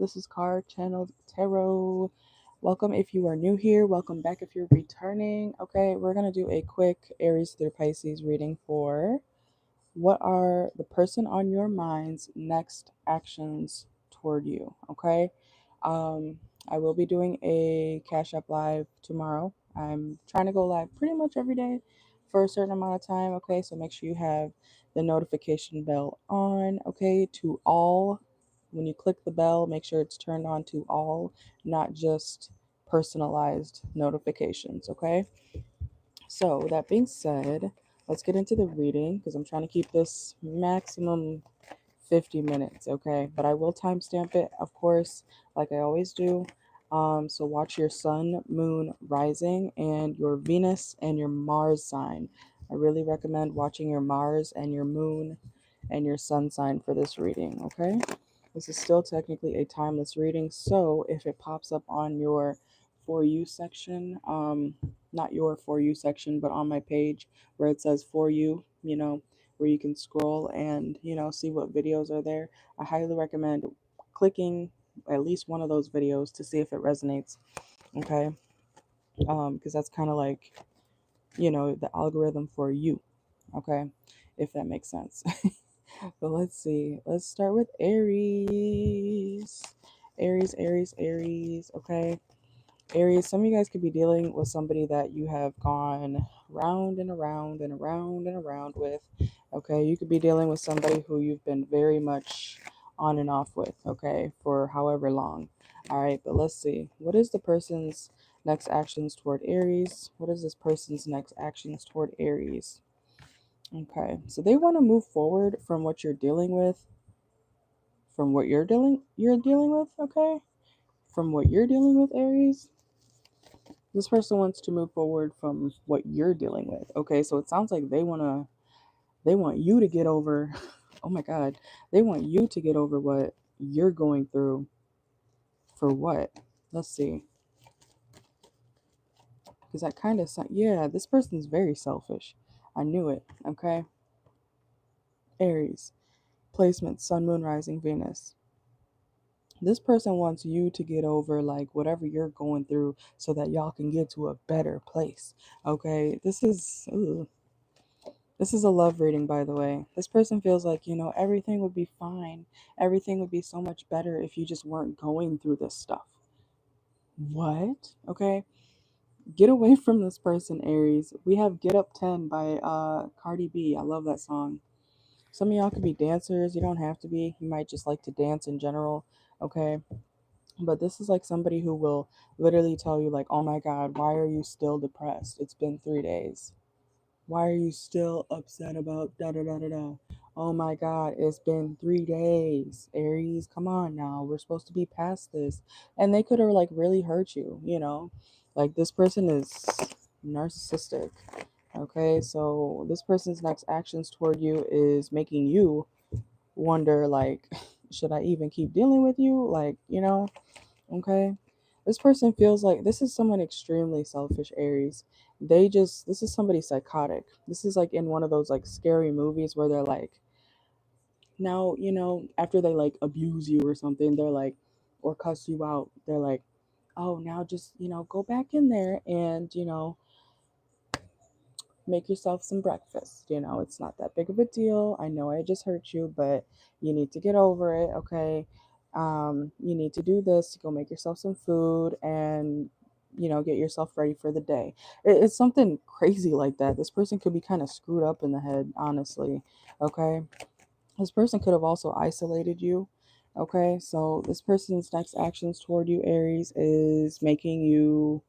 This is Channeled Tarot. Welcome if you are new here. Welcome back if you're returning. Okay, we're going to do a quick Aries through Pisces reading for what are the person on your mind's next actions toward you. Okay, I will be doing a Cash App Live tomorrow. I'm trying to go live pretty much every day for a certain amount of time. Okay, so make sure you have the notification bell on. Okay, to all. When you click the bell, make sure it's turned on to all, not just personalized notifications. Okay, so with that being said, let's get into the reading because I'm trying to keep this maximum 50 minutes, okay? But I will timestamp it, of course, like I always do. So watch your sun, moon, rising, and your Venus and your Mars sign. I really recommend watching your Mars and your moon and your sun sign for this reading, okay? This is still technically a timeless reading, so if it pops up on your For You section, not your For You section, but on my page where it says For You, where you can scroll and see what videos are there, I highly recommend clicking at least one of those videos to see if it resonates. Okay, because that's kind of like the algorithm for you. Okay, if that makes sense. But let's see, let's start with Aries. Aries. Okay, Aries, some of you guys could be dealing with somebody that you have gone round and around and around and around with. Okay, you could be dealing with somebody who you've been very much on and off with, okay, for however long. All right, but let's see. What is the person's next actions toward Aries? What is this person's next actions toward Aries? Okay, so they want to move forward from what you're dealing with, from what you're dealing with, okay? From what you're dealing with, Aries. This person wants to move forward from what you're dealing with. Okay, so it sounds like they want you to get over oh my god. They want you to get over what you're going through. For what? Let's see. Because that kind of yeah, this person's very selfish. I knew it. Okay. Aries. Placement, sun, moon, rising, Venus. This person wants you to get over like whatever you're going through so that y'all can get to a better place. Okay, this is a love reading, by the way. This person feels like, everything would be fine. Everything would be so much better if you just weren't going through this stuff. What? Okay. Get away from this person, Aries. We have Get Up 10 by Cardi B. I love that song. Some of y'all could be dancers. You don't have to be. You might just like to dance in general. Okay. But this is like somebody who will literally tell you, like, oh my God, why are you still depressed? It's been 3 days. Why are you still upset about da da da da da? Oh my God, it's been 3 days. Aries, come on now. We're supposed to be past this. And they could have like really hurt you. Like this person is narcissistic. Okay, so this person's next actions toward you is making you wonder, like, should I even keep dealing with you? Like. Okay. This person feels like this is someone extremely selfish, Aries. This is somebody psychotic. This is like in one of those like scary movies where they're like, now, after they like abuse you or something, they're like, or cuss you out, they're like, oh, now just, go back in there and, make yourself some breakfast. It's not that big of a deal. I know I just hurt you, but you need to get over it, okay? You need to do this, go make yourself some food and get yourself ready for the day. It's something crazy like that. This person could be kind of screwed up in the head, honestly. Okay, this person could have also isolated you. Okay, so this person's next actions toward you, Aries, is making you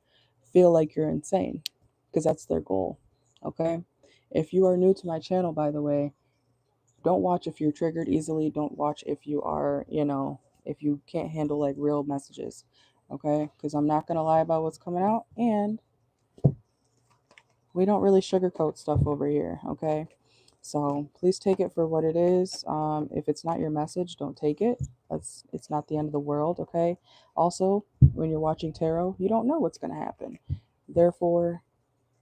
feel like you're insane because that's their goal. Okay, if you are new to my channel, by the way, don't watch if you're triggered easily. Don't watch if you are, if you can't handle like real messages. Okay, because I'm not gonna lie about what's coming out, and we don't really sugarcoat stuff over here. Okay, so please take it for what it is. If it's not your message, don't take it. It's not the end of the world. Okay. Also, when you're watching tarot, you don't know what's gonna happen. Therefore,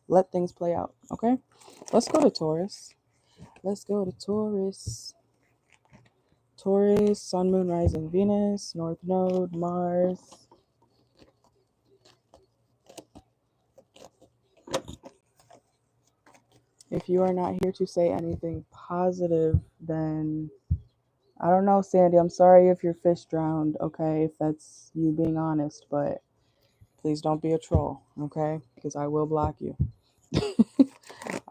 let things play out. Okay. Let's go to Taurus. Let's go to Taurus. Taurus, Sun, Moon, Rising, Venus, North Node, Mars. If you are not here to say anything positive, then I don't know, Sandy. I'm sorry if your fish drowned, okay? If that's you being honest, but please don't be a troll, okay? Because I will block you.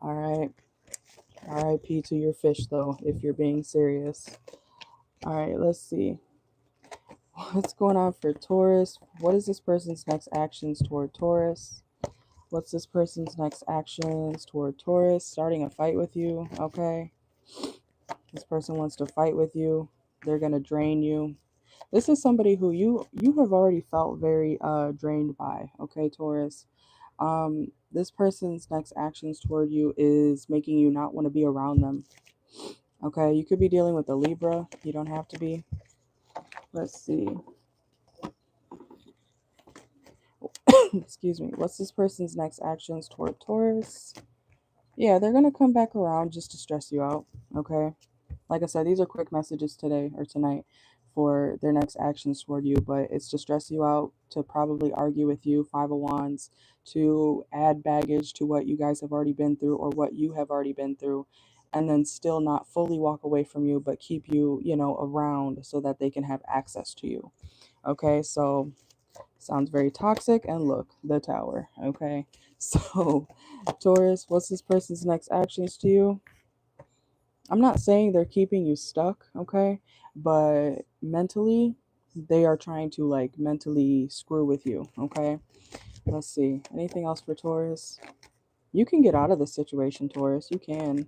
All right. RIP to your fish, though, if you're being serious. All right, let's see. What's going on for Taurus? What is this person's next actions toward Taurus? What's this person's next actions toward Taurus? Starting a fight with you, okay? This person wants to fight with you. They're going to drain you. This is somebody who you have already felt very drained by, okay, Taurus? This person's next actions toward you is making you not want to be around them. Okay, you could be dealing with a Libra. You don't have to be. Let's see. Excuse me. What's this person's next actions toward Taurus? Yeah, they're going to come back around just to stress you out. Okay. Like I said, these are quick messages today or tonight for their next actions toward you, but it's to stress you out, to probably argue with you, Five of Wands, to add baggage to what you guys have already been through or what you have already been through, and then still not fully walk away from you, but keep you, around so that they can have access to you. Okay, so sounds very toxic. And look, the Tower. Okay, so Taurus, what's this person's next actions to you? I'm not saying they're keeping you stuck, okay? But mentally, they are trying to like mentally screw with you, okay? Let's see. Anything else for Taurus? You can get out of this situation, Taurus. You can,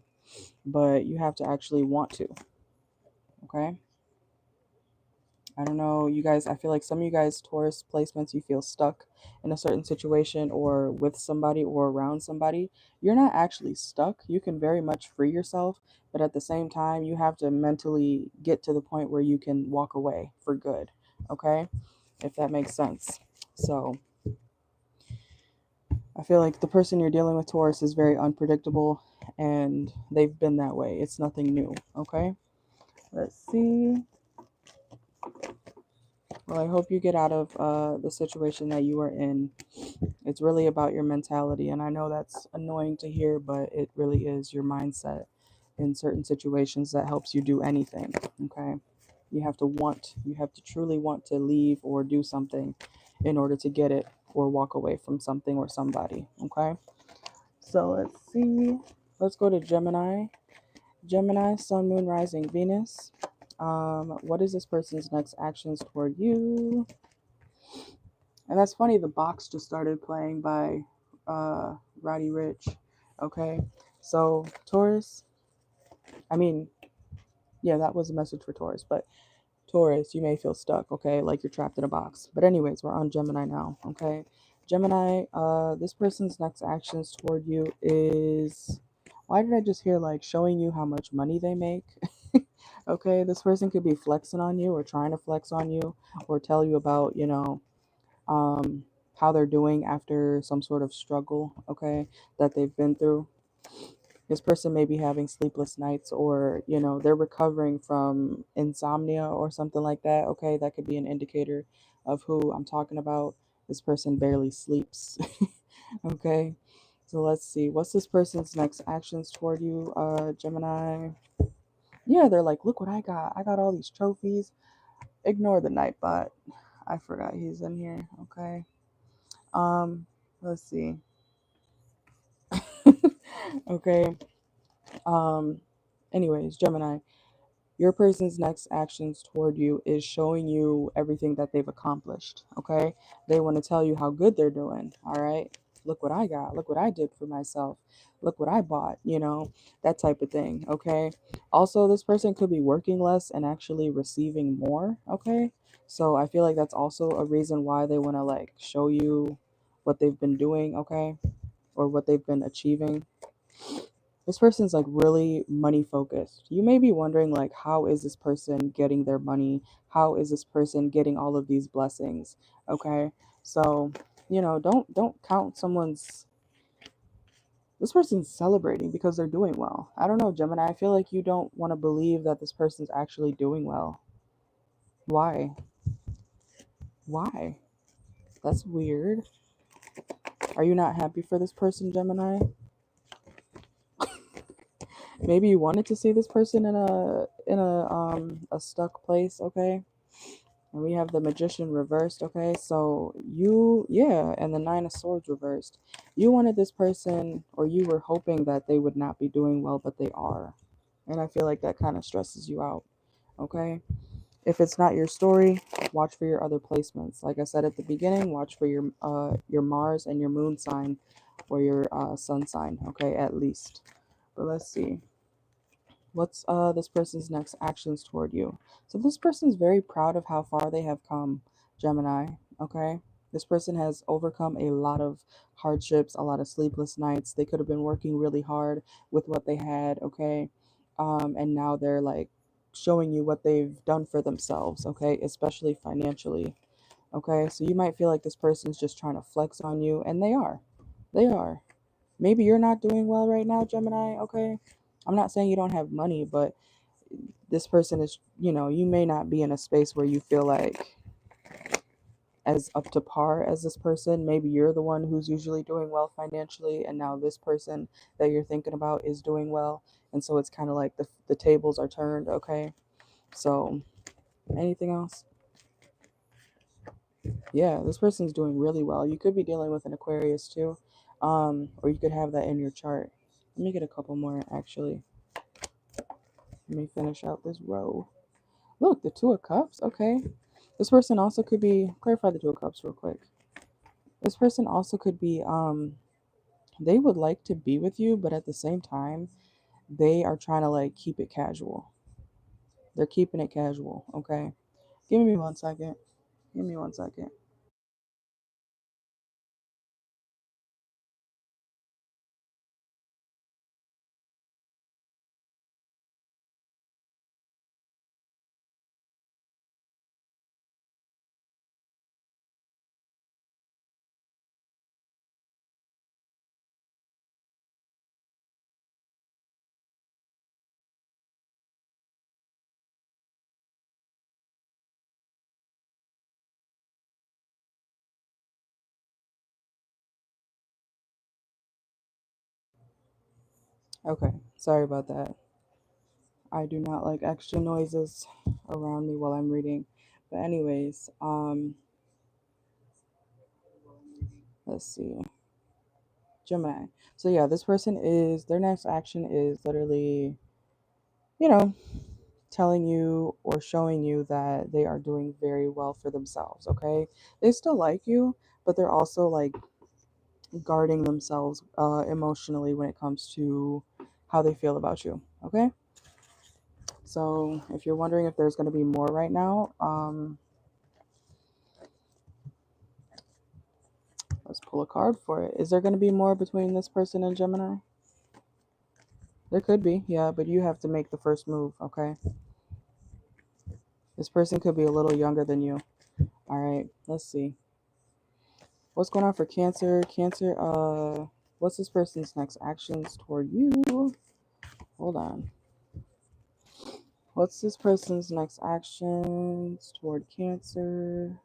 but you have to actually want to, okay? I don't know, you guys, I feel like some of you guys, Taurus placements, you feel stuck in a certain situation or with somebody or around somebody. You're not actually stuck. You can very much free yourself, but at the same time, you have to mentally get to the point where you can walk away for good, okay? If that makes sense. So I feel like the person you're dealing with, Taurus, is very unpredictable and they've been that way. It's nothing new, okay? Let's see. Well, I hope you get out of the situation that you are in. It's really about your mentality. And I know that's annoying to hear, but it really is your mindset in certain situations that helps you do anything. Okay. You have to truly want to leave or do something in order to get it or walk away from something or somebody. Okay. So let's see. Let's go to Gemini. Gemini, Sun, Moon, Rising, Venus. What is this person's next actions toward you? And that's funny, the box just started playing by Roddy Rich. Okay. So Taurus, I mean, yeah, that was a message for Taurus, but Taurus, you may feel stuck, okay, like you're trapped in a box. But anyways, we're on Gemini now, okay? Gemini, this person's next actions toward you is, why did I just hear like showing you how much money they make? Okay, this person could be flexing on you or trying to flex on you or tell you about, um, how they're doing after some sort of struggle, okay, that they've been through. This person may be having sleepless nights or, they're recovering from insomnia or something like that, okay? That could be an indicator of who I'm talking about. This person barely sleeps, okay? So let's see. What's this person's next actions toward you, Gemini? Yeah, they're like, look what I got. I got all these trophies. Ignore the Nightbot. I forgot he's in here, okay? Um, let's see. Okay. Um, anyways, Gemini, your person's next actions toward you is showing you everything that they've accomplished. Okay. They want to tell you how good they're doing. All right. Look what I got. Look what I did for myself. Look what I bought, that type of thing. Okay. Also, this person could be working less and actually receiving more. Okay. So I feel like that's also a reason why they want to like show you what they've been doing. Okay. Or what they've been achieving. This person's like really money focused. You may be wondering like, how is this person getting their money? How is this person getting all of these blessings? Okay. So, don't count someone's This person's celebrating because they're doing well. I don't know, Gemini. I feel like you don't want to believe that this person's actually doing well. Why? Why? That's weird. Are you not happy for this person, Gemini? Maybe you wanted to see this person in a stuck place, okay? And we have the Magician reversed, okay? So you, yeah, and the Nine of Swords reversed. You wanted this person, or you were hoping that they would not be doing well, but they are. And I feel like that kind of stresses you out, okay? If it's not your story, watch for your other placements. Like I said at the beginning, watch for your Mars and your Moon sign, or your Sun sign, okay, at least. But let's see. What's this person's next actions toward you? So this person's very proud of how far they have come, Gemini, okay? This person has overcome a lot of hardships, a lot of sleepless nights. They could have been working really hard with what they had, okay? And now they're like showing you what they've done for themselves, okay? Especially financially, okay? So you might feel like this person's just trying to flex on you, and they are. They are. Maybe you're not doing well right now, Gemini, okay? I'm not saying you don't have money, but this person is, you may not be in a space where you feel like as up to par as this person. Maybe you're the one who's usually doing well financially, and now this person that you're thinking about is doing well. And so it's kind of like the tables are turned, okay? So, anything else? Yeah, this person's doing really well. You could be dealing with an Aquarius too, or you could have that in your chart. Let me get a couple more actually. Let me finish out this row. Look, the Two of Cups. Okay. This person also could be, clarify the Two of Cups real quick. This person also could be, they would like to be with you, but at the same time, they are trying to like keep it casual. They're keeping it casual. Okay. Give me 1 second. Give me 1 second. Okay. Sorry about that. I do not like extra noises around me while I'm reading. But anyways, let's see. Gemini. So yeah, this person is, their next action is literally, you know, telling you or showing you that they are doing very well for themselves, okay? They still like you, but they're also like guarding themselves emotionally when it comes to how they feel about you, okay? So if you're wondering if there's going to be more right now, let's pull a card for it. Is there going to be more between this person and Gemini? There could be, yeah, but you have to make the first move, okay? This person could be a little younger than you. All right, let's see. What's going on for Cancer? Cancer, what's this person's next actions toward you? Hold on. What's this person's next actions toward Cancer?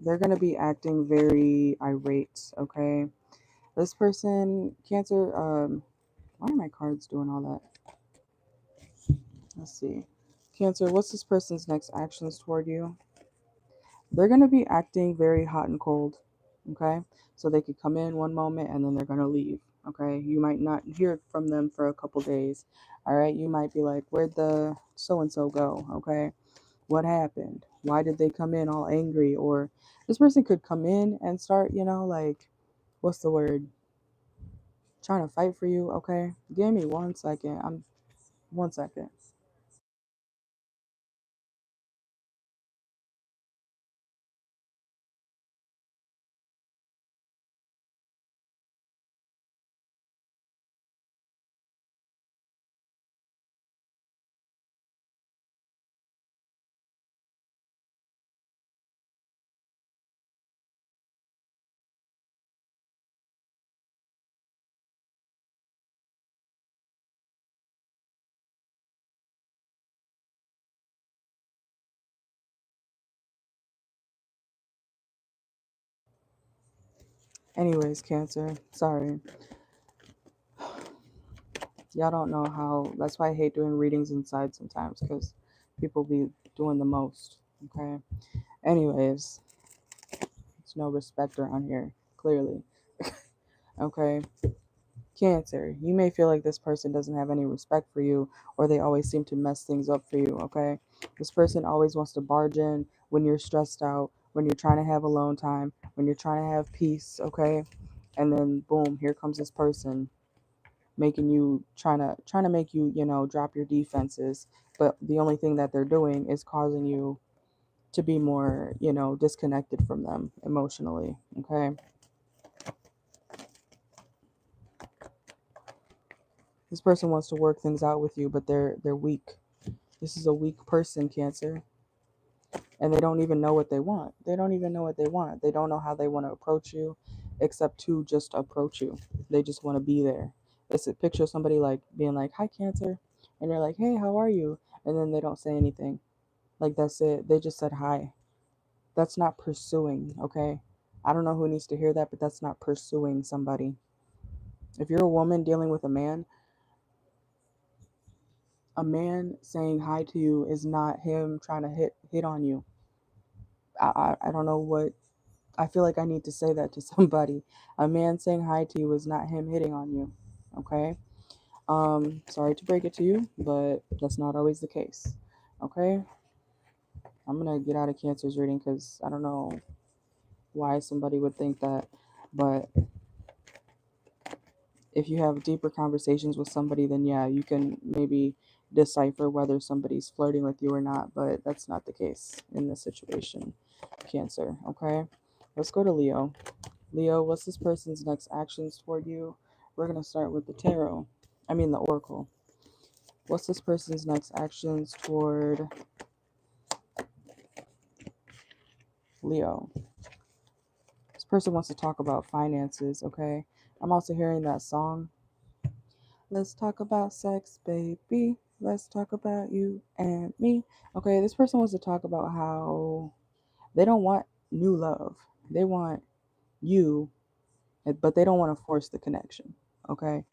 They're going to be acting very irate, okay? This person, Cancer, why are my cards doing all that? Let's see. Cancer, what's this person's next actions toward you? They're going to be acting very hot and cold, okay? So they could come in one moment and then they're going to leave, okay? You might not hear from them for a couple days, all right? You might be like, where'd the so and so go, okay? What happened? Why did they come in all angry? Or this person could come in and start, like, what's the word? Trying to fight for you, okay? Give me 1 second. 1 second. Anyways, Cancer, sorry. Y'all don't know how, that's why I hate doing readings inside sometimes, because people be doing the most, okay? Anyways, there's no respect around here, clearly. Okay? Cancer, you may feel like this person doesn't have any respect for you, or they always seem to mess things up for you, okay? This person always wants to barge in when you're stressed out, when you're trying to have alone time, when you're trying to have peace, okay? And then boom, here comes this person making you trying to make you, drop your defenses, but the only thing that they're doing is causing you to be more, disconnected from them emotionally, okay? This person wants to work things out with you, but they're weak. This is a weak person, Cancer, and they don't even know what they want. They don't even know what they want. They don't know how they want to approach you, except to just approach you. They just want to be there. It's a picture of somebody like being like, "Hi, Cancer," and you're like, "Hey, how are you?" And then they don't say anything. Like, that's it. They just said hi. That's not pursuing, okay? I don't know who needs to hear that, but that's not pursuing somebody. If you're a woman dealing with a man saying hi to you is not him trying to hit on you. I don't know what, I feel like I need to say that to somebody. A man saying hi to you is not him hitting on you. Okay? Sorry to break it to you, but that's not always the case. Okay? I'm gonna get out of Cancer's reading because I don't know why somebody would think that. But if you have deeper conversations with somebody, then yeah, you can maybe decipher whether somebody's flirting with you or not, but that's not the case in this situation, Cancer. Okay? Let's go to Leo. Leo, what's this person's next actions toward you? We're going to start with the tarot. The oracle. What's this person's next actions toward Leo? This person wants to talk about finances, okay? I'm also hearing that song. Let's talk about sex, baby. Let's talk about you and me. Okay, this person wants to talk about how they don't want new love. They want you, but they don't want to force the connection, okay?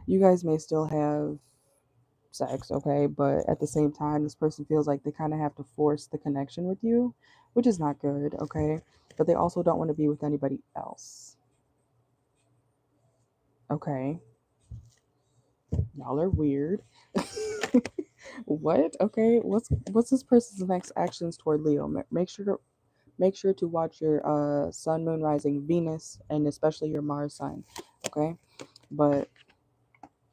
You guys may still have sex, okay? But at the same time, this person feels like they kind of have to force the connection with you, which is not good, okay? But they also don't want to be with anybody else, okay? Y'all are weird. What? Okay, what's this person's next actions toward Leo? Make sure to watch your sun, moon, rising, Venus, and especially your Mars sign, okay? But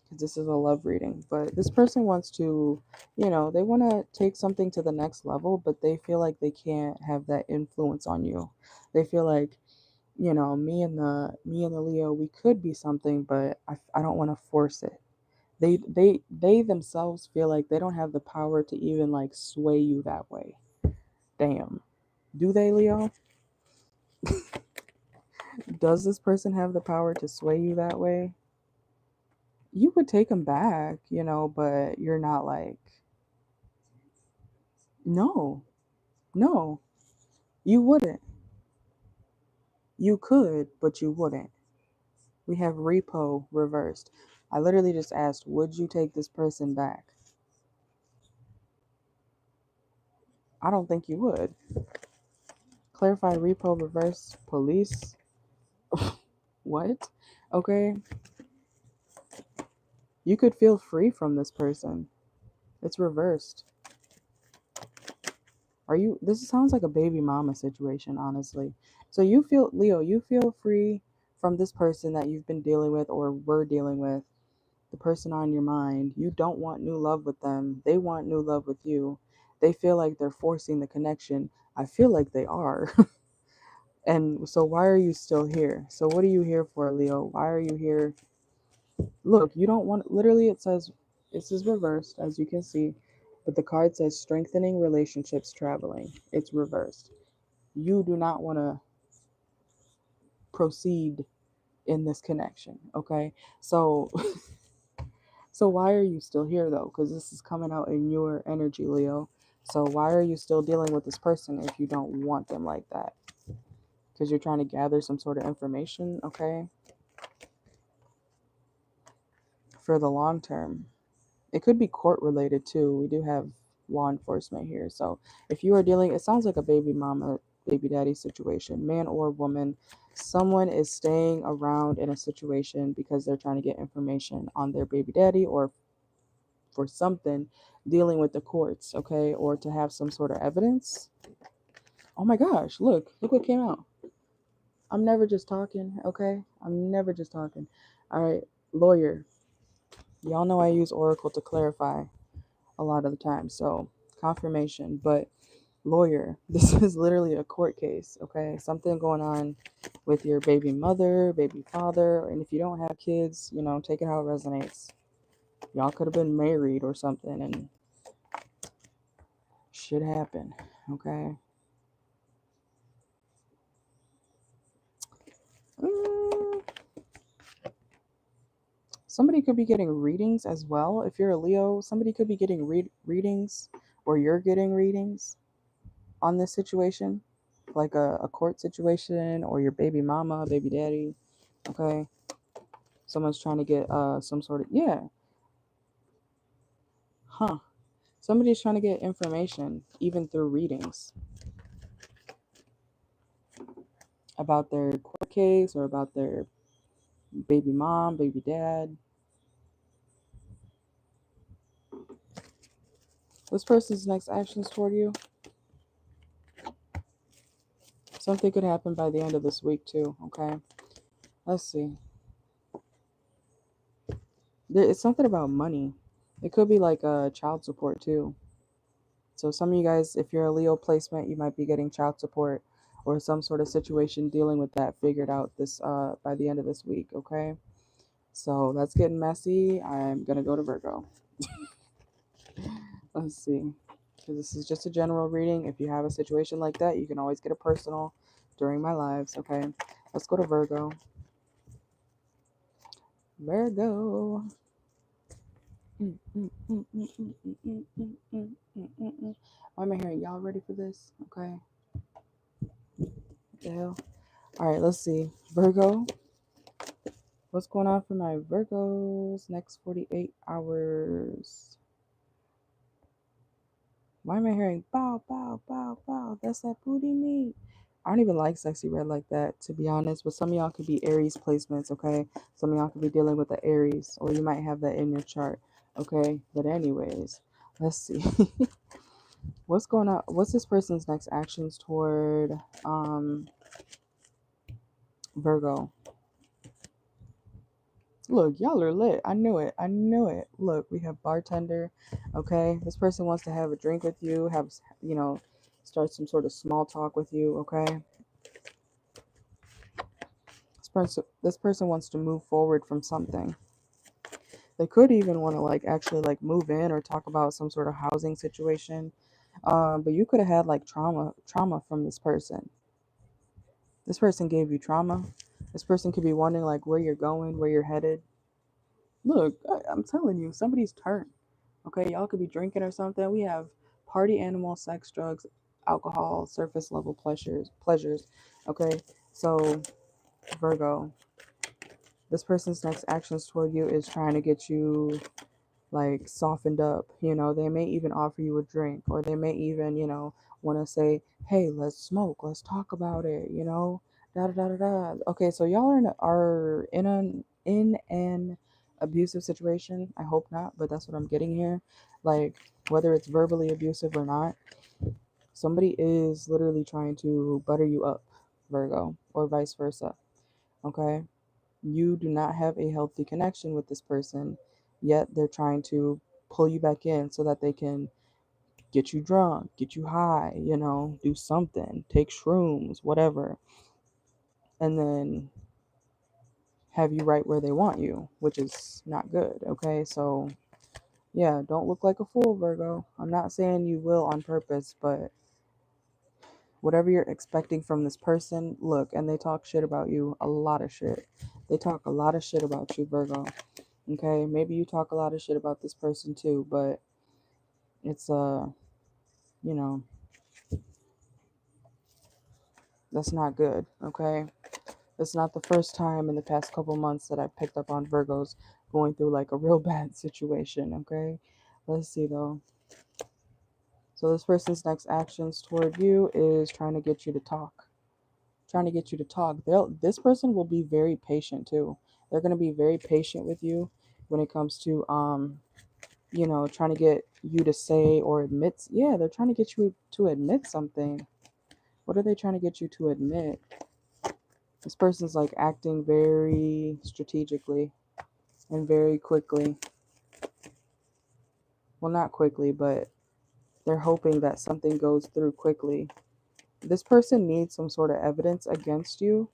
because this is a love reading, but this person wants to, they want to take something to the next level, but they feel like they can't have that influence on you. They feel like, me and the Leo, we could be something, but I don't want to force it. They themselves feel like they don't have the power to even like sway you that way. Damn. Do they, Leo? Does this person have the power to sway you that way? You would take them back, but you're not like, no, no, you wouldn't. You could, but you wouldn't. We have repo reversed. I literally just asked, would you take this person back? I don't think you would. Clarify repo reverse police. What? Okay. You could feel free from this person. It's reversed. This sounds like a baby mama situation, honestly. So Leo, you feel free from this person that you've been dealing with or were dealing with, the person on your mind. You don't want new love with them. They want new love with you. They feel like they're forcing the connection. I feel like they are. And so why are you still here? So what are you here for, Leo? Why are you here? Look, you don't want, literally it says, this is reversed as you can see, but the card says strengthening relationships, traveling. It's reversed. You do not want to proceed in this connection, okay? So so why are you still here though? Because this is coming out in your energy, Leo. So why are you still dealing with this person if you don't want them like that? because you're trying to gather some sort of information, okay, for the long term. It could be court related too. We do have law enforcement here. So if you are dealing, it sounds like a baby mama, baby daddy situation, man or woman. Someone is staying around in a situation because they're trying to get information on their baby daddy or for something dealing with the courts, okay, or to have some sort of evidence. Oh my gosh, look what came out. I'm never just talking, okay? I'm never just talking. All right, lawyer. Y'all know I use Oracle to clarify a lot of the time, so confirmation. But lawyer, this is literally a court case, okay? Something going on with your baby mother, baby father, and if you don't have kids, you know, take it how it resonates. Y'all could have been married or something, and shit happened, okay? Mm, Somebody could be getting readings as well. If you're a Leo, somebody could be getting readings, or you're getting readings on this situation, like a court situation, or your baby mama, baby daddy. Okay, someone's trying to get some sort of, yeah, huh? Somebody's trying to get information even through readings about their court case or about their baby mom, baby dad. This person's next actions toward you. Something could happen by the end of this week too. Okay, let's see. It's something about money. It could be like child support too. So some of you guys, if you're a Leo placement, you might be getting child support or some sort of situation dealing with that figured out this by the end of this week, okay? So that's getting messy. I'm gonna go to Virgo. Let's see. Because this is just a general reading. If you have a situation like that, you can always get a personal during my lives, okay? Let's go to Virgo. Virgo. Why am I hearing y'all ready for this? Okay. What the hell? All right, let's see. Virgo. What's going on for my Virgos next 48 hours? Why am I hearing bow, bow, bow, bow? That's that booty meat. I don't even like sexy red like that, to be honest. But some of y'all could be Aries placements, okay? Some of y'all could be dealing with the Aries, or you might have that in your chart, okay? But anyways, let's see. What's going on? What's this person's next actions toward Virgo? Look, y'all are lit. I knew it. I knew it. Look, we have bartender. Okay, this person wants to have a drink with you. Have start some sort of small talk with you. Okay, this person wants to move forward from something. They could even want to like actually like move in or talk about some sort of housing situation. But you could have had like trauma from this person. This person gave you trauma. This person could be wondering like where you're going, where you're headed. Look, I'm telling you, somebody's turn. Okay, y'all could be drinking or something. We have party animal, sex, drugs, alcohol, surface level pleasures. Okay, so Virgo, this person's next actions toward you is trying to get you like softened up. They may even offer you a drink, or they may even, want to say, hey, let's smoke, let's talk about it, da da da da da. Okay, so y'all are in an abusive situation. I hope not, but that's what I'm getting here. Like, whether it's verbally abusive or not, somebody is literally trying to butter you up, Virgo, or vice versa. Okay, you do not have a healthy connection with this person, yet they're trying to pull you back in so that they can get you drunk, get you high, do something, take shrooms, whatever, and then have you right where they want you, which is not good. Okay, so yeah, don't look like a fool, Virgo. I'm not saying you will on purpose, but whatever you're expecting from this person, look, and they talk shit about you, a lot of shit. They talk a lot of shit about you, Virgo. Okay, maybe you talk a lot of shit about this person too, but it's you know, That's not good, okay? It's not the first time in the past couple months that I've picked up on Virgos going through like a real bad situation, okay? Let's see though. So this person's next actions toward you is trying to get you to talk. Trying to get you to talk. This person will be very patient too. They're going to be very patient with you when it comes to trying to get you to say or admit. Yeah, they're trying to get you to admit something. What are they trying to get you to admit? This person's like acting very strategically and very quickly. Well, not quickly, but they're hoping that something goes through quickly. This person needs some sort of evidence against you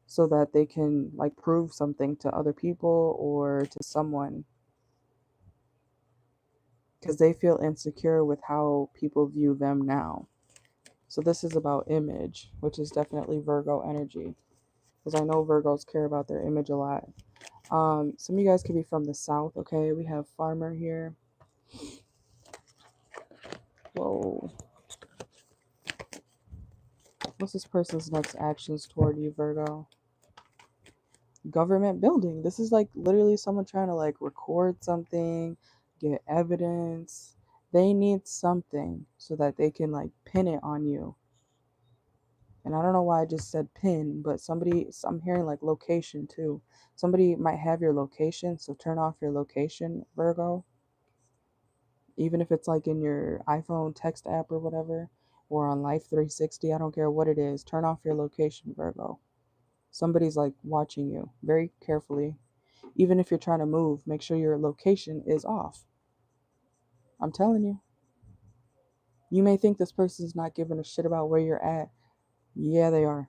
so that they can like prove something to other people or to someone, because they feel insecure with how people view them now. So this is about image, which is definitely Virgo energy, because I know Virgos care about their image a lot. Some of you guys could be from the South, okay? We have farmer here. Whoa. What's this person's next actions toward you, Virgo? Government building. This is like literally someone trying to like record something, get evidence. They need something so that they can like pin it on you. And I don't know why I just said pin, but I'm hearing like location too. Somebody might have your location, so turn off your location, Virgo. Even if it's like in your iPhone text app or whatever, or on Life 360, I don't care what it is. Turn off your location, Virgo. Somebody's like watching you very carefully. Even if you're trying to move, make sure your location is off. I'm telling you. You may think this person's not giving a shit about where you're at. Yeah, they are.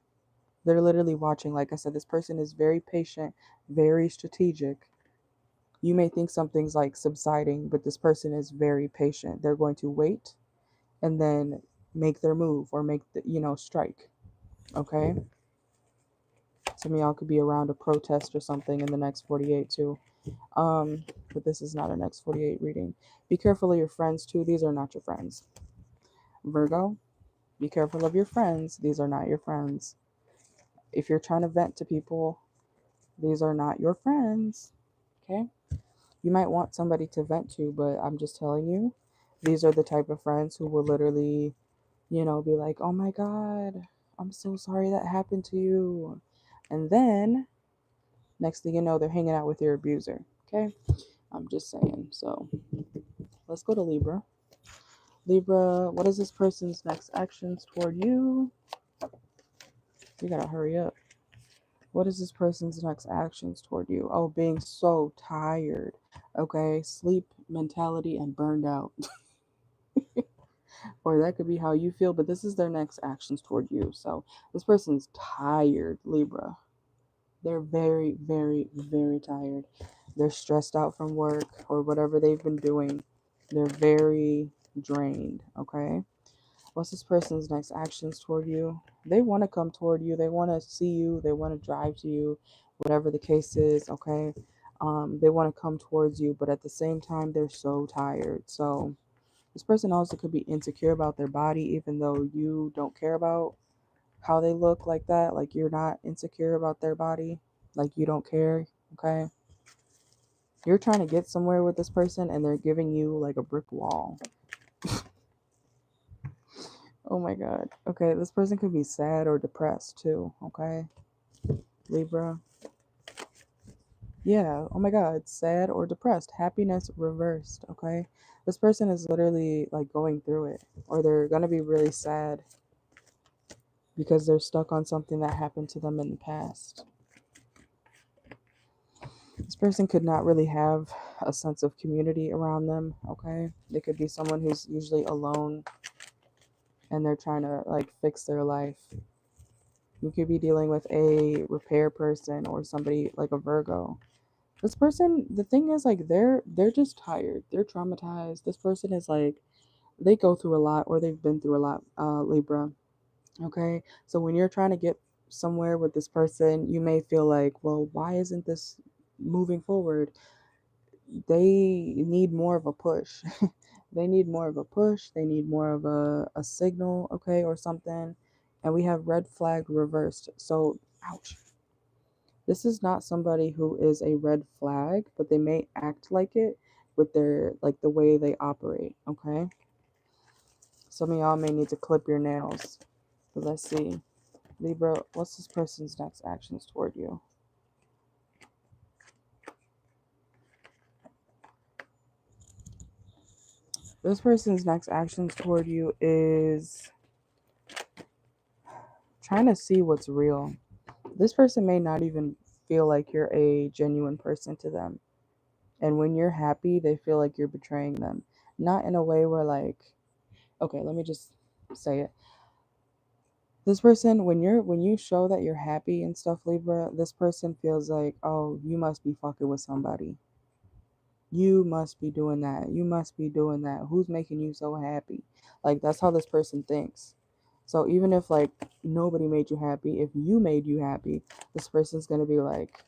They're literally watching. Like I said, this person is very patient, very strategic. You may think something's like subsiding, but this person is very patient. They're going to wait and then make their move or make the, strike. Okay? Some of y'all could be around a protest or something in the next 48 too. But this is not a next 48 reading. Be careful of your friends too. These are not your friends. Virgo, be careful of your friends. These are not your friends. If you're trying to vent to people, these are not your friends. Okay? You might want somebody to vent to, but I'm just telling you, these are the type of friends who will literally, be like, oh my God, I'm so sorry that happened to you. And then, next thing you know, they're hanging out with your abuser. Okay? I'm just saying. So, let's go to Libra. Libra, what is this person's next actions toward you? You gotta hurry up. What is this person's next actions toward you? Oh, being so tired. Okay, sleep mentality and burned out. Or that could be how you feel, but this is their next actions toward you. So this person's tired, Libra. They're very, very, very tired. They're stressed out from work or whatever they've been doing. They're very drained, okay? What's this person's next actions toward you? They want to come toward you. They want to see you. They want to drive to you, whatever the case is, okay? They want to come towards you, but at the same time, they're so tired. So this person also could be insecure about their body, even though you don't care about how they look like that. Like you're not insecure about their body. Like you don't care, okay? You're trying to get somewhere with this person and they're giving you like a brick wall. Oh my God. Okay, this person could be sad or depressed too, okay? Libra. Yeah, oh my God, sad or depressed. Happiness reversed, okay? This person is literally like going through it, or they're gonna be really sad because they're stuck on something that happened to them in the past. This person could not really have a sense of community around them, okay? They could be someone who's usually alone and they're trying to like fix their life. You could be dealing with a repair person or somebody like a Virgo. This person, the thing is like they're just tired. They're traumatized. This person is like they go through a lot or they've been through a lot, Libra. Okay? So when you're trying to get somewhere with this person, you may feel like, well, why isn't this moving forward? They need more of a push. They need more of a push. They need more of a signal, okay, or something. And we have red flag reversed. So, ouch. This is not somebody who is a red flag, but they may act like it with their, like, the way they operate, okay? Some of y'all may need to clip your nails. But let's see. Libra, what's this person's next actions toward you? This person's next actions toward you is trying to see what's real. This person may not even feel like you're a genuine person to them. And when you're happy, they feel like you're betraying them. Not in a way where, like, okay, let me just say it. This person, when you show that you're happy and stuff, Libra, this person feels like, oh, you must be fucking with somebody. You must be doing that. You must be doing that. Who's making you so happy? Like, that's how this person thinks. So even if, like, nobody made you happy, if you made you happy, this person's gonna be like,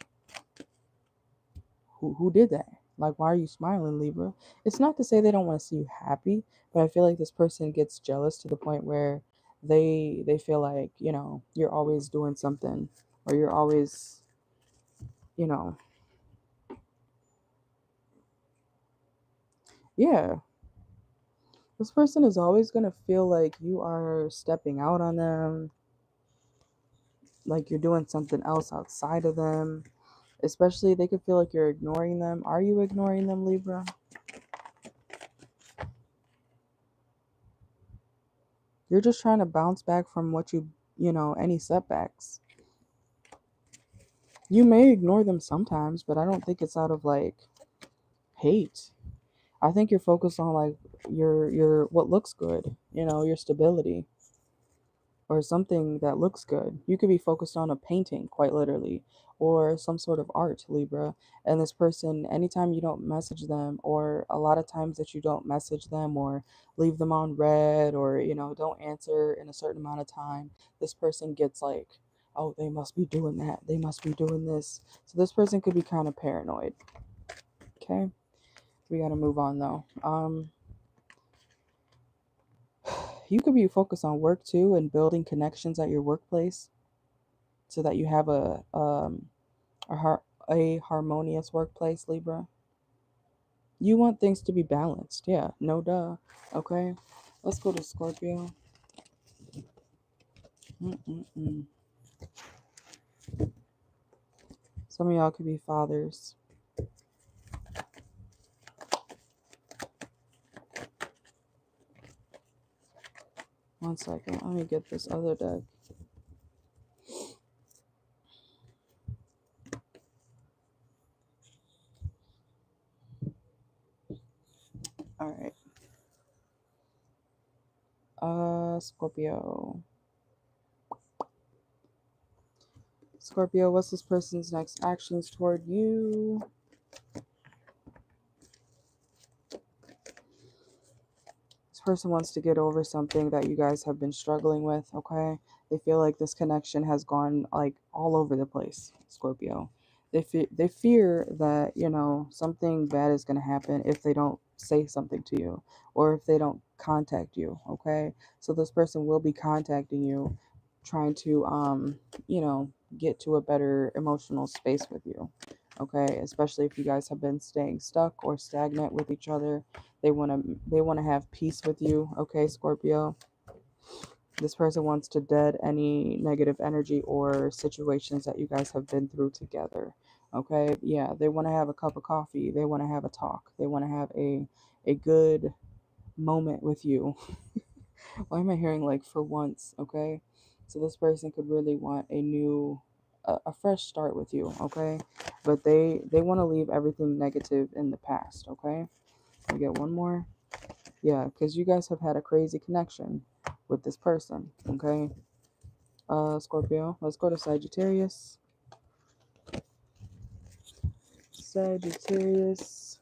who did that? Like, why are you smiling, Libra? It's not to say they don't want to see you happy, but I feel like this person gets jealous to the point where they feel like, you know, you're always doing something, or you're always, you know, yeah. This person is always going to feel like you are stepping out on them, like you're doing something else outside of them. Especially, they could feel like you're ignoring them. Are you ignoring them, Libra? You're just trying to bounce back from what you know, any setbacks. You may ignore them sometimes, but I don't think it's out of, like, hate. I think you're focused on, like, your what looks good, you know, your stability, or something that looks good. You could be focused on a painting, quite literally, or some sort of art, Libra. And this person, anytime you don't message them, or a lot of times that you don't message them, or leave them on red, or, you know, don't answer in a certain amount of time, this person gets like, oh, they must be doing that. They must be doing this. So this person could be kind of paranoid. Okay. We got to move on though. You could be focused on work too, and building connections at your workplace so that you have a harmonious workplace, Libra. You want things to be balanced. Yeah, no duh. Okay. Let's go to Scorpio. Mm-mm-mm. Some of y'all could be fathers. One second. Let me get this other deck. All right. Scorpio. Scorpio, what's this person's next actions toward you? This person wants to get over something that you guys have been struggling with, okay? They feel like this connection has gone, like, all over the place, Scorpio. They fear that, you know, something bad is going to happen if they don't say something to you, or if they don't contact you, okay? So this person will be contacting you, trying to, you know, get to a better emotional space with you, okay? Especially if you guys have been staying stuck or stagnant with each other. They want to have peace with you, okay, Scorpio? This person wants to dead any negative energy or situations that you guys have been through together. Okay? Yeah, they want to have a cup of coffee. They want to have a talk. They want to have a good moment with you. Why am I hearing, like, for once, okay? So this person could really want a fresh start with you, okay? But they want to leave everything negative in the past, okay? I get one more. Yeah, because you guys have had a crazy connection with this person, okay? Scorpio, let's go to Sagittarius. Sagittarius,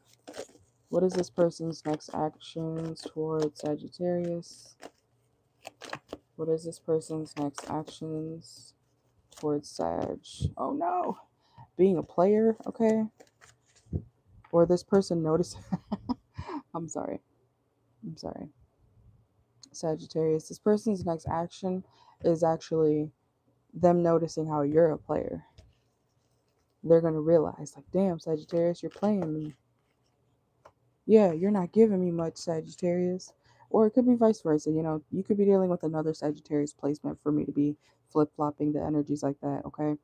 what is this person's next actions towards Sagittarius? What is this person's next actions towards Sag? Oh no, being a player, okay? Or this person notice. I'm sorry. Sagittarius, this person's next action is actually them noticing how you're a player. They're going to realize, like, damn, Sagittarius, you're playing me. Yeah, you're not giving me much, Sagittarius. Or it could be vice versa. You know, you could be dealing with another Sagittarius placement for me to be flip-flopping the energies like that, okay?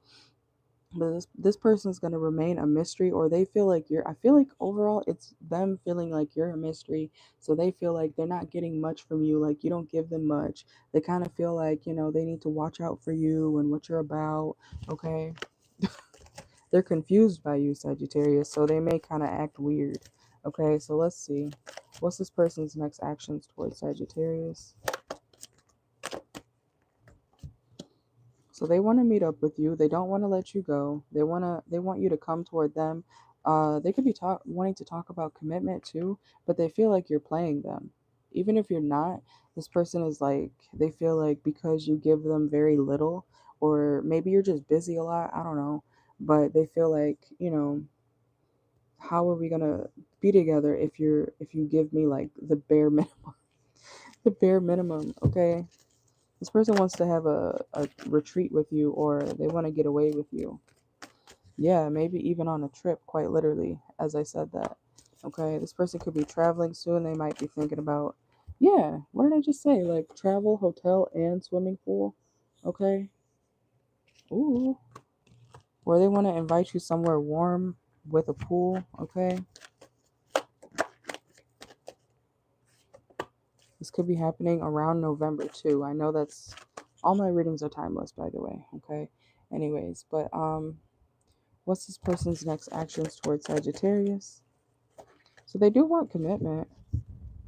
But this person's going to remain a mystery, or they feel like you're, I feel like overall it's them feeling like you're a mystery. So they feel like they're not getting much from you, like you don't give them much. They kind of feel like, you know, they need to watch out for you and what you're about, okay? They're confused by you, Sagittarius, so they may kind of act weird. Okay, so let's see. What's this person's next actions towards Sagittarius? So they want to meet up with you. They don't want to let you go. They want you to come toward them. They could be wanting to talk about commitment too, but they feel like you're playing them. Even if you're not, this person is like, they feel like because you give them very little, or maybe you're just busy a lot, I don't know, but they feel like, you know, how are we gonna be together if you give me like the bare minimum? The bare minimum, okay? This person wants to have a retreat with you, or they want to get away with you. Yeah, maybe even on a trip, quite literally, as I said that. Okay, this person could be traveling soon. They might be thinking about, yeah, what did I just say? Like travel, hotel, and swimming pool. Okay. Ooh. Or they want to invite you somewhere warm with a pool. Okay. This could be happening around November too. I know that's all my readings are timeless, by the way. Okay. Anyways, but what's this person's next actions towards Sagittarius? So they do want commitment,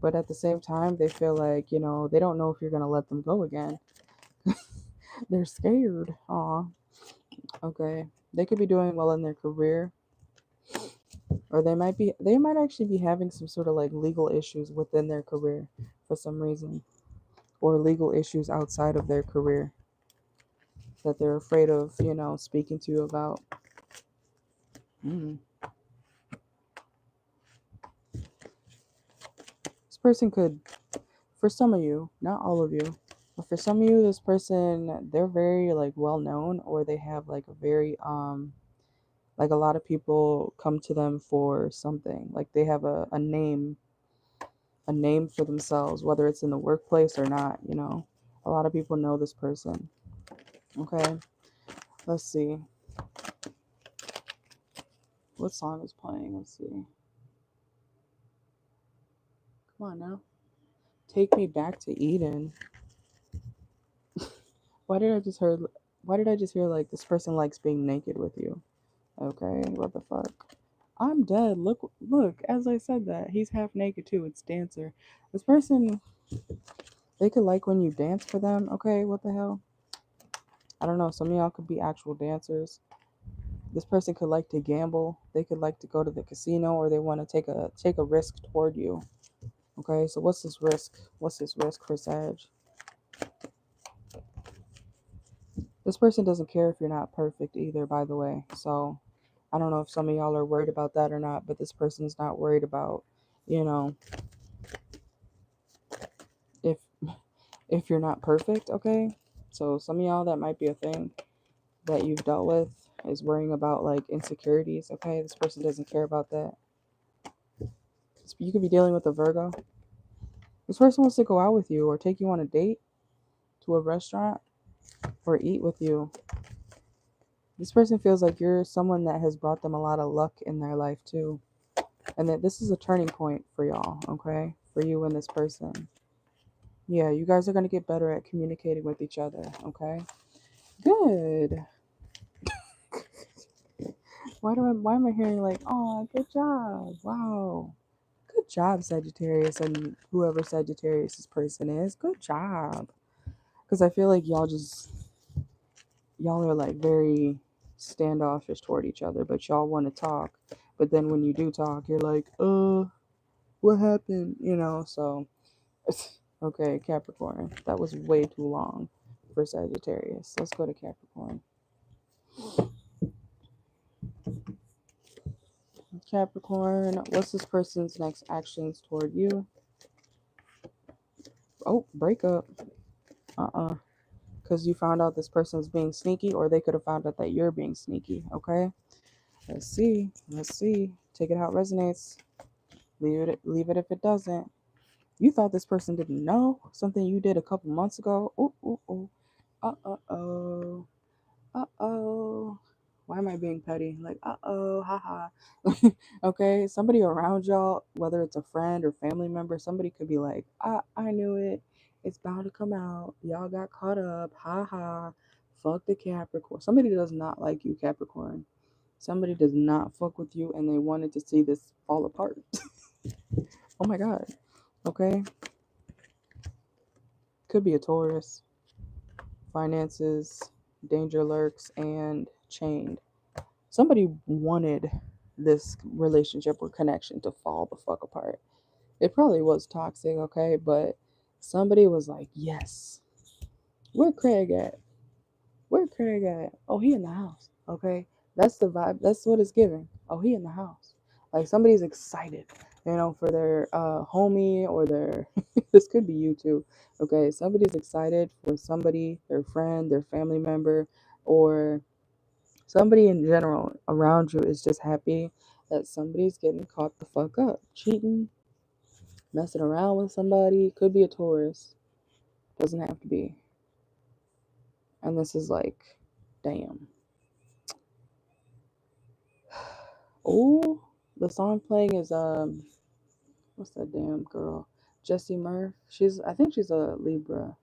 but at the same time, they feel like, you know, they don't know if you're gonna let them go again. They're scared. Aw. Okay. They could be doing well in their career, or they might actually be having some sort of like legal issues within their career for some reason, or legal issues outside of their career that they're afraid of, you know, speaking to you about. Mm. This person could, for some of you, not all of you, but for some of you, this person, they're very like well known, or they have like a very like a lot of people come to them for something. Like they have a name for themselves, whether it's in the workplace or not, you know. A lot of people know this person. Okay. Let's see. What song is playing? Let's see. Come on now. Take Me Back to Eden. Why did I just hear why did I just hear like this person likes being naked with you? Okay, what the fuck? I'm dead. Look, as I said that, he's half naked too. It's Dancer. This person, they could like when you dance for them, okay? What the hell? I don't know, some of y'all could be actual dancers. This person could like to gamble. They could like to go to the casino, or they want to take a risk toward you. Okay, so what's this risk? What's this risk for Sag? This person doesn't care if you're not perfect either, by the way. So I don't know if some of y'all are worried about that or not, but this person's not worried about, you know, if if you're not perfect, okay? So some of y'all, that might be a thing that you've dealt with, is worrying about like insecurities, okay? This person doesn't care about that. You could be dealing with a Virgo. This person wants to go out with you or take you on a date to a restaurant or eat with you. This person feels like you're someone that has brought them a lot of luck in their life too. And that this is a turning point for y'all, okay? For you and this person. Yeah, you guys are going to get better at communicating with each other, okay? Good. Why am I hearing like, oh, good job. Wow. Good job, Sagittarius, and whoever Sagittarius' person is. Good job. Because I feel like y'all are like very standoffish toward each other, but y'all want to talk. But then when you do talk, you're like, what happened? You know, so okay, Capricorn. That was way too long for Sagittarius. Let's go to Capricorn. Capricorn, what's this person's next actions toward you? Oh, breakup. Because you found out this person's being sneaky, or they could have found out that you're being sneaky. Okay. Let's see. Let's see. Take it how it resonates. Leave it if it doesn't. You thought this person didn't know something you did a couple months ago. Ooh, ooh, ooh. Uh-oh. Uh-oh. Why am I being petty? Like, uh-oh, haha. Okay, somebody around y'all, whether it's a friend or family member, somebody could be like, I knew it. It's bound to come out. Y'all got caught up. Haha. Fuck the Capricorn. Somebody does not like you, Capricorn. Somebody does not fuck with you and they wanted to see this fall apart. Oh my God. Okay. Could be a Taurus. Finances, danger lurks, and chained. Somebody wanted this relationship or connection to fall the fuck apart. It probably was toxic, okay? But somebody was like, yes. Where Craig at? Where Craig at? Oh, he in the house. Okay. That's the vibe. That's what it's giving. Oh, he in the house. Like somebody's excited, for their homie or their this could be you too. Okay. Somebody's excited for somebody, their friend, their family member, or somebody in general around you is just happy that somebody's getting caught the fuck up. Cheating, messing around with somebody. Could be a Taurus. Doesn't have to be. And this is like, damn. Oh, the song playing is what's that damn girl? Jessie Murph. I think she's a Libra.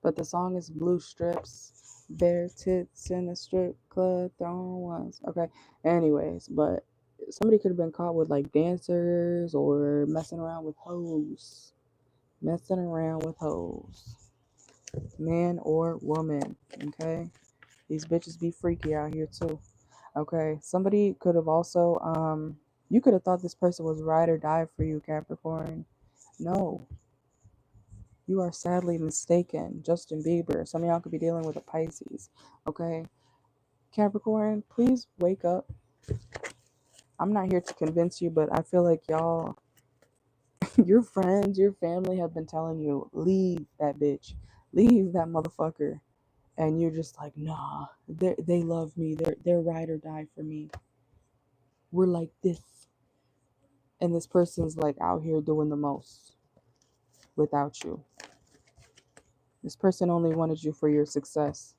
But the song is Blue Strips, Bare Tits in a Strip Club, Throwing Ones. Okay. Anyways, but somebody could have been caught with like dancers or messing around with hoes. Messing around with hoes. Man or woman. Okay. These bitches be freaky out here too. Okay. Somebody could have also you could have thought this person was ride or die for you, Capricorn. No, you are sadly mistaken. Justin Bieber. Some of y'all could be dealing with a Pisces. Okay. Capricorn, please wake up. I'm not here to convince you, but I feel like y'all, your friends, your family have been telling you, leave that bitch. Leave that motherfucker. And you're just like, nah, they love me. They're ride or die for me. We're like this. And this person's like out here doing the most without you. This person only wanted you for your success.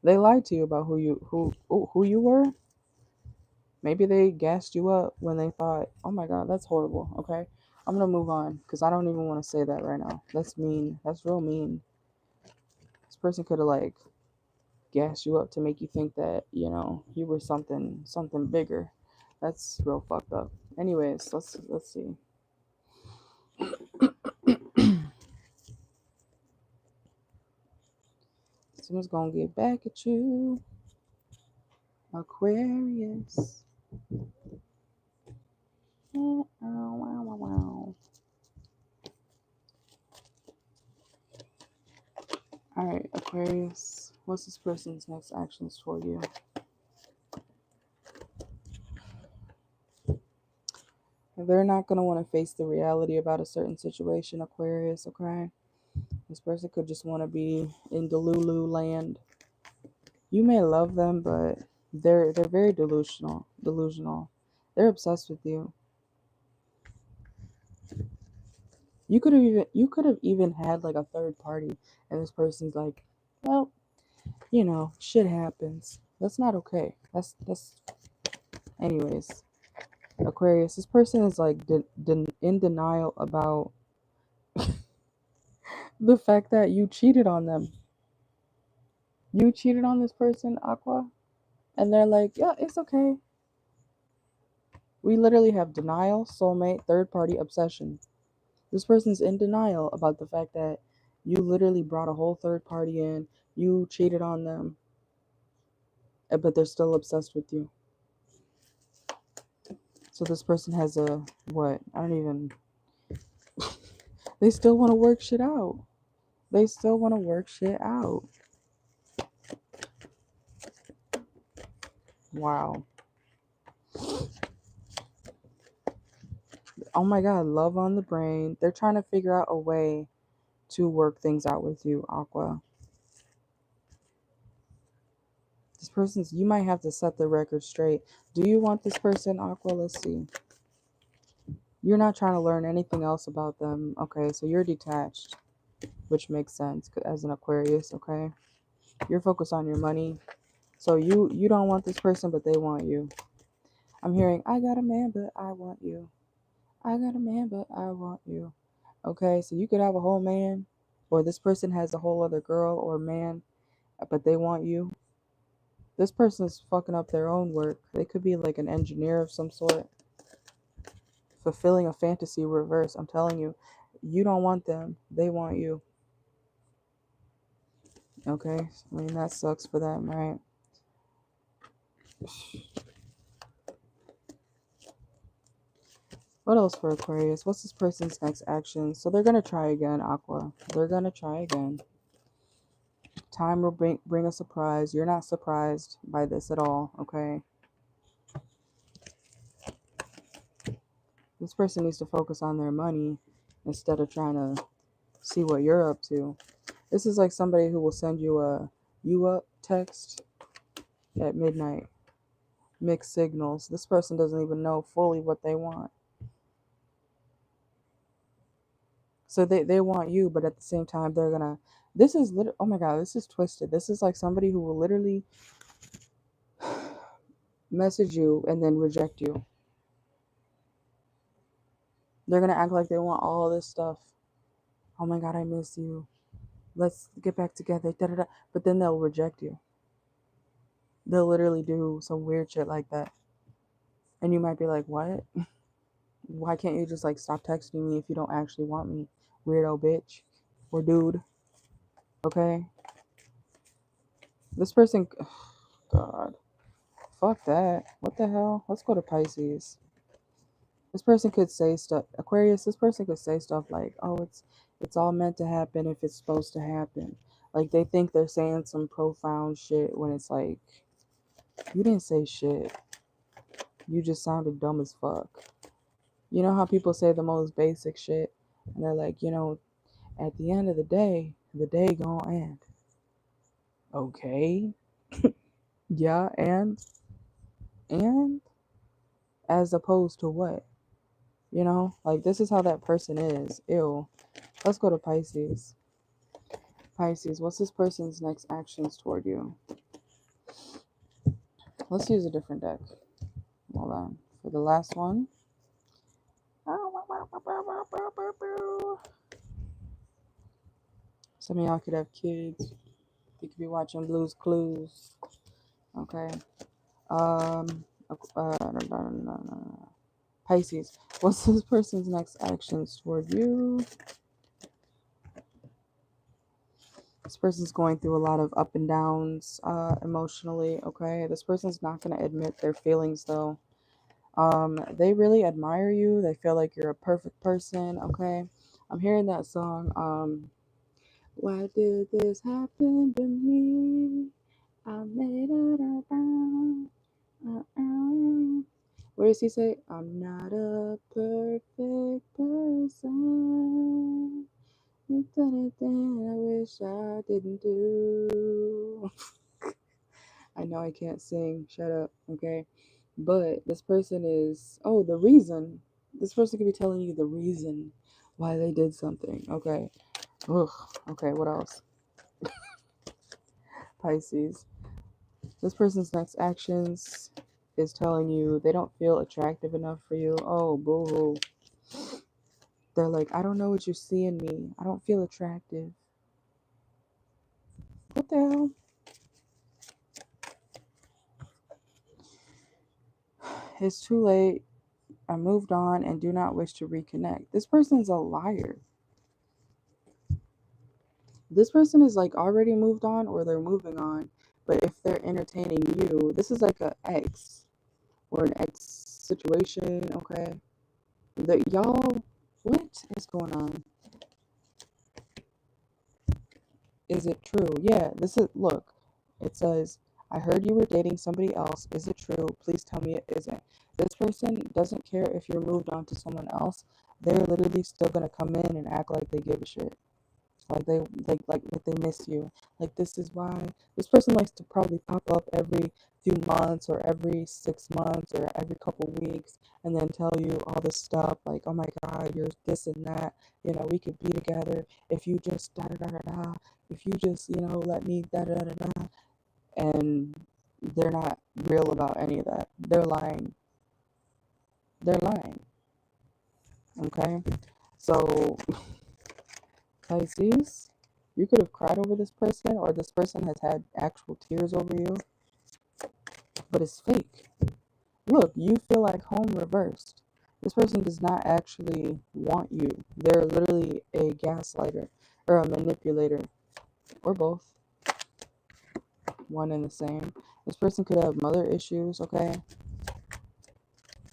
They lied to you about who you were. Maybe they gassed you up when they thought, oh my God, that's horrible. Okay. I'm going to move on because I don't even want to say that right now. That's mean. That's real mean. This person could have like gassed you up to make you think that, you were something bigger. That's real fucked up. Anyways, let's see. Someone's going to get back at you. Aquarius. Alright, Aquarius. What's this person's next actions for you? They're not going to want to face the reality about a certain situation, Aquarius, okay? This person could just want to be in Delulu land. You may love them, but they're very delusional. They're obsessed with you. You could have even had like a third party, and this person's like, well, shit happens. That's not okay. That's anyways. Aquarius, this person is like in denial about the fact that you cheated on them. You cheated on this person, Aqua, and they're like, yeah, it's okay. We literally have denial, soulmate, third party, obsession. This person's in denial about the fact that you literally brought a whole third party in, you cheated on them, but they're still obsessed with you. So this person has a what? I don't even. They still want to work shit out. They still want to work shit out. Wow. Oh my God, love on the brain. They're trying to figure out a way to work things out with you, Aqua. This person's, you might have to set the record straight. Do you want this person, Aqua? Let's see. You're not trying to learn anything else about them. Okay, so you're detached, which makes sense as an Aquarius, okay? You're focused on your money. So you don't want this person, but they want you. I'm hearing, I got a man, but I want you. I got a man, but I want you. Okay, so you could have a whole man, or this person has a whole other girl or man, but they want you. This person's fucking up their own work. They could be like an engineer of some sort, fulfilling a fantasy reverse. I'm telling you, you don't want them. They want you. Okay, I mean, that sucks for them, right? What else for Aquarius? What's this person's next action? So they're going to try again, Aqua. They're going to try again. Time will bring a surprise. You're not surprised by this at all, okay? This person needs to focus on their money instead of trying to see what you're up to. This is like somebody who will send you a "you up" text at midnight. Mixed signals. This person doesn't even know fully what they want. So they want you, but at the same time, they're gonna. This is oh my god, this is twisted. This is like somebody who will literally message you and then reject you. They're gonna act like they want all this stuff. Oh my god, I miss you. Let's get back together. Da, da, da. But then they'll reject you. They'll literally do some weird shit like that. And you might be like, what? Why can't you just like stop texting me if you don't actually want me? Weirdo bitch. Or dude. Okay? This person, oh god. Fuck that. What the hell? Let's go to Pisces. This person could say stuff, Aquarius, this person could say stuff like, oh, it's all meant to happen if it's supposed to happen. Like they think they're saying some profound shit when it's like, you didn't say shit. You just sounded dumb as fuck. You know how people say the most basic shit and they're like, at the end of the day gonna end. Okay. Yeah, and as opposed to what? Like this is how that person is. Ew. Let's go to Pisces. Pisces, what's this person's next actions toward you? Let's use a different deck. Hold on. For the last one. Some of y'all could have kids. You could be watching Blue's Clues. Okay. No. Pisces, what's this person's next actions toward you? This person's going through a lot of up and downs emotionally, okay? This person's not going to admit their feelings, though. They really admire you. They feel like you're a perfect person, okay? I'm hearing that song, why did this happen to me? I made it around. What does he say? I'm not a perfect person. You've done a thing I wish I didn't do. I know I can't sing. Shut up, okay? But this person is, the reason. This person could be telling you the reason why they did something, okay? Ugh. Okay, what else? Pisces. This person's next actions is telling you they don't feel attractive enough for you. Oh, boo-hoo. They're like, I don't know what you see in me. I don't feel attractive. What the hell? It's too late. I moved on and do not wish to reconnect. This person's a liar. This person is like already moved on or they're moving on. But if they're entertaining you, this is like an ex or an ex situation, okay? That y'all, what is going on? Is it true? Yeah, look, it says, I heard you were dating somebody else. Is it true? Please tell me it isn't. This person doesn't care if you're moved on to someone else. They're literally still going to come in and act like they give a shit. Like they miss you. Like this is why this person likes to probably pop up every few months or every 6 months or every couple weeks and then tell you all this stuff like, oh my God, you're this and that. You know, we could be together if you just da da da da da. If you just, you know, let me da da da da. And they're not real about any of that. They're lying. They're lying. Okay? So, Pisces, you could have cried over this person, or this person has had actual tears over you, but it's fake. Look, you feel like home reversed. This person does not actually want you. They're literally a gaslighter or a manipulator, or both. One and the same. This person could have mother issues, okay?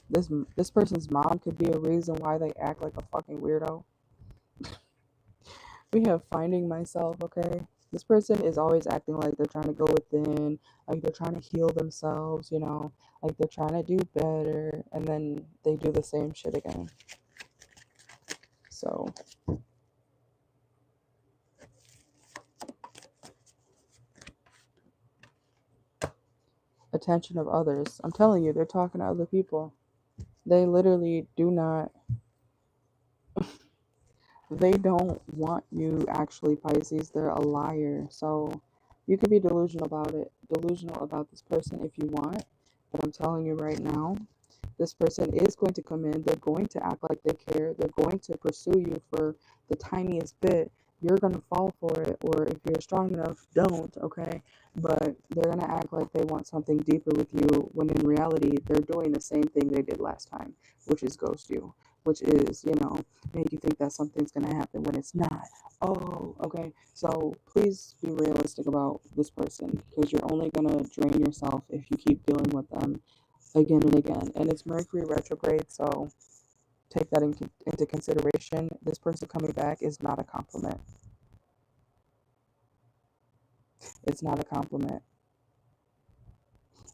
This person's mom could be a reason why they act like a fucking weirdo. We have finding myself, okay? This person is always acting like they're trying to go within, like they're trying to heal themselves, you know, like they're trying to do better, and then they do the same shit again. So, attention of others. I'm telling you, they're talking to other people. They literally do not, they don't want you actually, Pisces. They're a liar. So, you could be delusional about this person if you want, but I'm telling you right now, this person is going to come in. They're going to act like they care. They're going to pursue you for the tiniest bit. You're going to fall for it, or if you're strong enough, don't, okay? But they're going to act like they want something deeper with you, when in reality, they're doing the same thing they did last time, which is ghost you, which is, you know, make you think that something's going to happen when it's not. Oh, okay. So please be realistic about this person, because you're only going to drain yourself if you keep dealing with them again and again. And it's Mercury retrograde, so take that into consideration. This person coming back is not a compliment. It's not a compliment.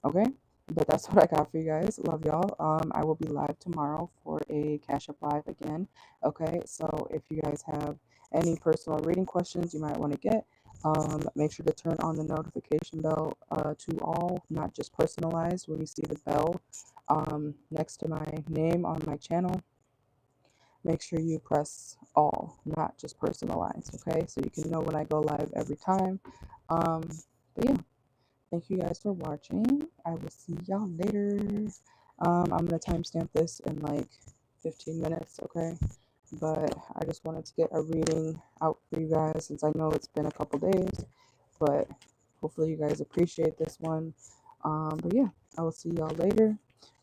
Okay? But that's what I got for you guys. Love y'all. I will be live tomorrow for a Cash Up Live again. Okay? So if you guys have any personal reading questions you might want to get, make sure to turn on the notification bell to all, not just personalized. When you see the bell next to my name on my channel, make sure you press all, not just personalized, okay? So you can know when I go live every time. But yeah, thank you guys for watching. I will see y'all later. I'm going to timestamp this in like 15 minutes, okay? But I just wanted to get a reading out for you guys, since I know it's been a couple days, but hopefully you guys appreciate this one. But yeah, I will see y'all later.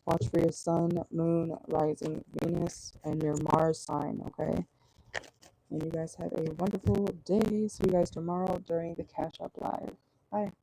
Watch for your sun, moon, rising, Venus, and your Mars sign, okay? And you guys have a wonderful day. See you guys tomorrow during the Cash Up Live. Bye.